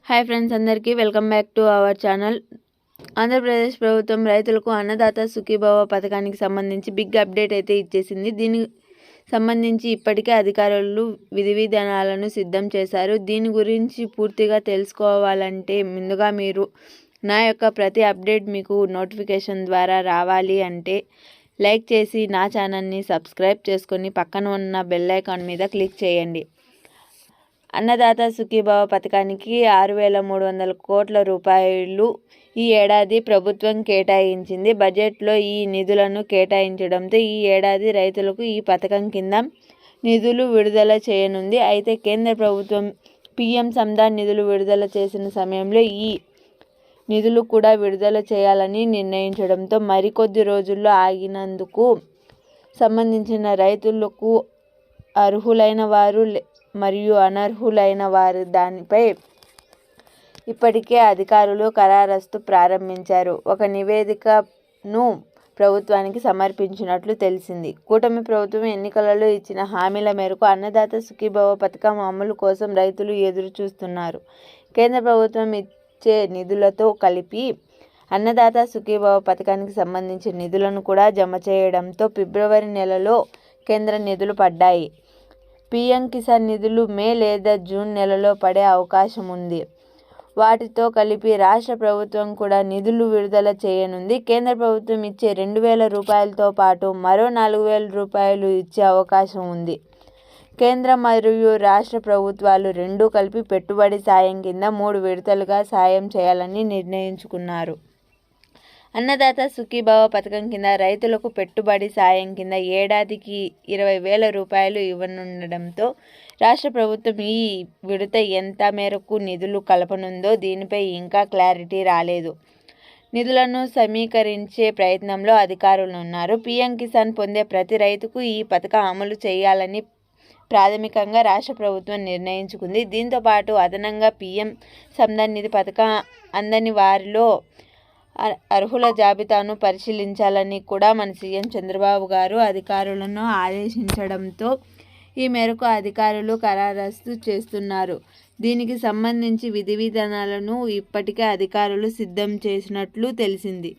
Hi friends, అందరికీ welcome back to our channel. Andhra Pradesh ప్రభుత్వం రైతులకు అన్నదాత సుఖీభవ పథకానికి సంబంధించి బిగ్ అప్డేట్ అయితే ఇచ్చేసింది. దీనికి సంబంధించి ఇప్పటికే అధికారులు విధి విధానాలను సిద్ధం చేశారు. దీని గురించి పూర్తిగా తెలుసుకోవాలంటే ముందుగా మీరు నా యొక్క ప్రతి అప్డేట్ మీకు నోటిఫికేషన్ ద్వారా రావాలి అంటే లైక్ చేసి నా ఛానల్ని సబ్స్క్రైబ్ చేసుకొని పక్కన ఉన్న బెల్ ఐకాన్ మీద క్లిక్ చేయండి. అన్నదాత సుఖీభవ పథకానికి 6,300 కోట్ల రూపాయలు ఈ ఏడాది ప్రభుత్వం కేటాయించింది. బడ్జెట్లో ఈ నిధులను కేటాయించడంతో ఈ ఏడాది రైతులకు ఈ పథకం కింద నిధులు విడుదల చేయనుంది. అయితే కేంద్ర ప్రభుత్వం పీఎం సంధాన్ నిధులు విడుదల చేసిన సమయంలో ఈ నిధులు కూడా విడుదల చేయాలని నిర్ణయించడంతో మరికొద్ది రోజుల్లో ఆగినందుకు సంబంధించిన రైతులకు అర్హులైన వారు మరియు అనర్హులైన వారు దానిపై ఇప్పటికే అధికారులు ఖరారస్తు ప్రారంభించారు. ఒక నివేదికను ప్రభుత్వానికి సమర్పించినట్లు తెలిసింది. కూటమి ప్రభుత్వం ఎన్నికలలో ఇచ్చిన హామీల మేరకు అన్నదాత సుఖీభవ పథకం అమలు కోసం రైతులు ఎదురు చూస్తున్నారు. కేంద్ర ప్రభుత్వం ఇచ్చే నిధులతో కలిపి అన్నదాత సుఖీభవ పథకానికి సంబంధించిన నిధులను కూడా జమ చేయడంతో ఫిబ్రవరి నెలలో కేంద్ర నిధులు పడ్డాయి. పీఎం కిసాన్ నిధులు మే లేదా జూన్ నెలలో పడే అవకాశం ఉంది. వాటితో కలిపి రాష్ట్ర ప్రభుత్వం కూడా నిధులు విడుదల చేయనుంది. కేంద్ర ప్రభుత్వం ఇచ్చే 2,000 రూపాయలతో పాటు మరో 4,000 రూపాయలు ఇచ్చే అవకాశం ఉంది. కేంద్ర మరియు రాష్ట్ర ప్రభుత్వాలు రెండూ కలిపి పెట్టుబడి సాయం కింద 3 విడతలుగా సాయం చేయాలని నిర్ణయించుకున్నారు. అన్నదాత సుఖీభవ పథకం కింద రైతులకు పెట్టుబడి సాయం కింద ఏడాదికి 20,000 రూపాయలు ఇవ్వనుండడంతో రాష్ట్ర ప్రభుత్వం ఈ విడత ఎంత మేరకు నిధులు కలపనుందో దీనిపై ఇంకా క్లారిటీ రాలేదు. నిధులను సమీకరించే ప్రయత్నంలో అధికారులు ఉన్నారు. పీఎం కిసాన్ పొందే ప్రతి రైతుకు ఈ పథకం అమలు చేయాలని ప్రాథమికంగా రాష్ట్ర ప్రభుత్వం నిర్ణయించుకుంది. దీంతో పాటు అదనంగా పీఎం సంధాన్ నిధి పథకం అందని వారిలో అర్హుల జాబితాను పరిశీలించాలని కూడా మన సీఎం చంద్రబాబు గారు అధికారులను ఆదేశించడంతో ఈ మేరకు అధికారులు ఖరారస్తు చేస్తున్నారు. దీనికి సంబంధించి విధి విధానాలను ఇప్పటికే అధికారులు సిద్ధం చేసినట్లు తెలిసింది.